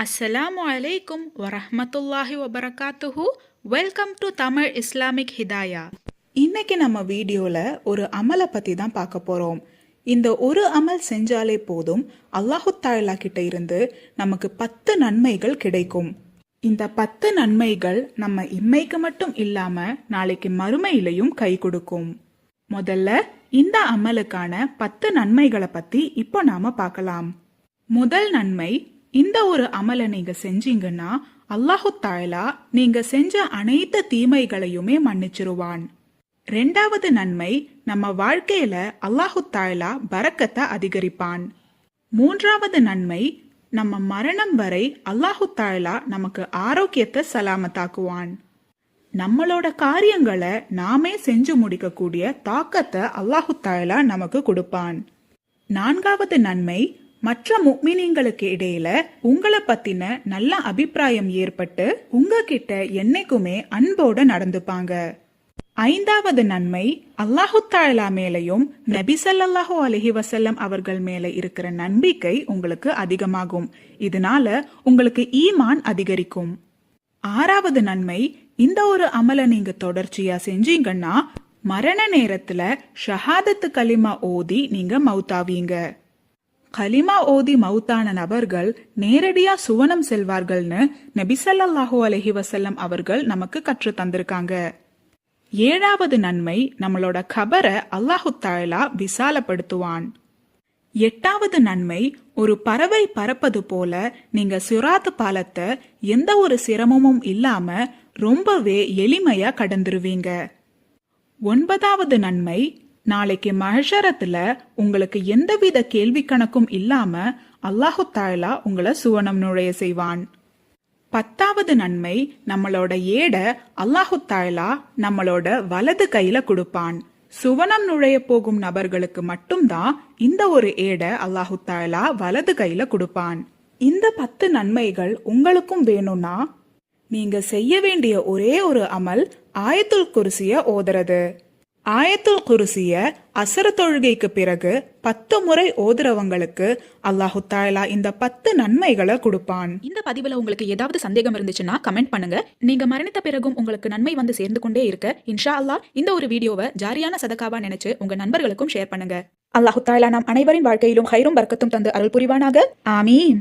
அஸ்ஸலாமு அலைக்கும் வரஹ்மத்துல்லாஹி வபரகாத்துஹு. Welcome to Tamil Islamic Hidaya. இன்னைக்கு நம்ம வீடியோல ஒரு அமலை பத்தி தான் பார்க்க போறோம். இந்த ஒரு அமல் செஞ்சாலே போதும், அல்லாஹு தாலா கிட்ட இருந்து நமக்கு 10 நன்மைகள் கிடைக்கும். இந்த 10 நன்மைகள் நம்ம இம்மைக்கு மட்டும் இல்லாம நாளைக்கு மறுமையிலையும் கை கொடுக்கும். முதல்ல இந்த அமலுக்கான 10 நன்மைகளை பத்தி இப்போ நாம பார்க்கலாம். முதல் நன்மை, இந்த ஒரு அமலை நீங்க செஞ்சீங்கன்னா அல்லாஹு தாலா நீங்க செஞ்ச அனைத்து தீமைகளையுமே மன்னிச்சிருவான். ரெண்டாவது நன்மை, நம்ம வாழ்க்கையில அல்லாஹு தாலா பரக்கத்தை அதிகரிப்பான். மூன்றாவது நன்மை, நம்ம மரணம் வரை அல்லாஹு தாலா நமக்கு ஆரோக்கியத்தை சலாமத்தாக்குவான். நம்மளோட காரியங்களை நாமே செஞ்சு முடிக்கக்கூடிய தாக்கத்தை அல்லாஹு தாலா நமக்கு கொடுப்பான். நான்காவது நன்மை, மற்ற முஃமினீங்களுக்கு இடையில உங்களை பத்தின நல்ல அபிப்பிராயம் ஏற்பட்டு உங்ககிட்ட என்னைக்குமே அன்போட நடந்துப்பாங்க. ஐந்தாவது நன்மை, அல்லாஹு தஆலா மேலையும் நபி ஸல்லல்லாஹு அலைஹி வஸல்லம் அவர்கள் மேல இருக்கிற நம்பிக்கை உங்களுக்கு அதிகமாகும். இதனால உங்களுக்கு ஈமான் அதிகரிக்கும். ஆறாவது நன்மை, இந்த ஒரு அமலை நீங்க தொடர்ச்சியா செஞ்சீங்கன்னா மரண நேரத்துல ஷஹாதத்து கலிமா ஓதி நீங்க மௌத்தாவீங்க. கலிமா ஓதி மௌத்தான நபர்கள் நேரடியா சுவனம் செல்வார்கள்னு நபி ஸல்லல்லாஹு அலைஹி வஸல்லம் அவர்கள் நமக்கு கற்று தந்திருக்காங்க. ஏழாவது நன்மை, நம்மளோட கபரை அல்லாஹு தஆலா விசாலப்படுத்துவான். எட்டாவது நன்மை, ஒரு பறவை பறப்பது போல நீங்க சிராத் பாலத்தை எந்த ஒரு சிரமமும் இல்லாம ரொம்பவே எளிமையா கடந்துருவீங்க. ஒன்பதாவது நன்மை, நாளைக்கு மஹ்ஷரத்துல உங்களுக்கு எந்தவித கேள்வி கணக்கும் இல்லாம அல்லாஹு தஆலா உங்களை சுவனம் நுழைய செய்வான். பத்தாவது நன்மை, நம்மளோட ஏடை அல்லாஹு தஆலா நம்மளோட வலது கையில கொடுப்பான். சுவனம் நுழைய போகும் நபர்களுக்கு மட்டும்தான் இந்த ஒரு ஏடை அல்லாஹு தஆலா வலது கையில கொடுப்பான். இந்த 10 நன்மைகள் உங்களுக்கும் வேணும்னா நீங்க செய்ய வேண்டிய ஒரே ஒரு அமல் ஆயத்துல் குர்சிய ஓதுறது. ஆயத்துல் குர்சிய அசர தொழுகைக்கு பிறகு 10 முறை ஓதுறவங்களுக்கு அல்லாஹு தஆலா இந்த 10 நன்மைகளை கொடுப்பான். இந்த பதிவுல உங்களுக்கு ஏதாவது சந்தேகம் இருந்துச்சுன்னா கமெண்ட் பண்ணுங்க. நீங்க மரணித்த பிறகும் உங்களுக்கு நன்மை வந்து சேர்ந்து கொண்டே இருக்க இன்ஷா அல்லாஹ் இந்த ஒரு வீடியோவை ஜாரியான சதகாவா நினைச்சு உங்க நண்பர்களுக்கும் ஷேர் பண்ணுங்க. அல்லாஹு தஆலா நம் அனைவரின் வாழ்க்கையிலும் ஹைரும் பரக்கத்தும் தந்து அருள் புரிவானாக. ஆமீன்.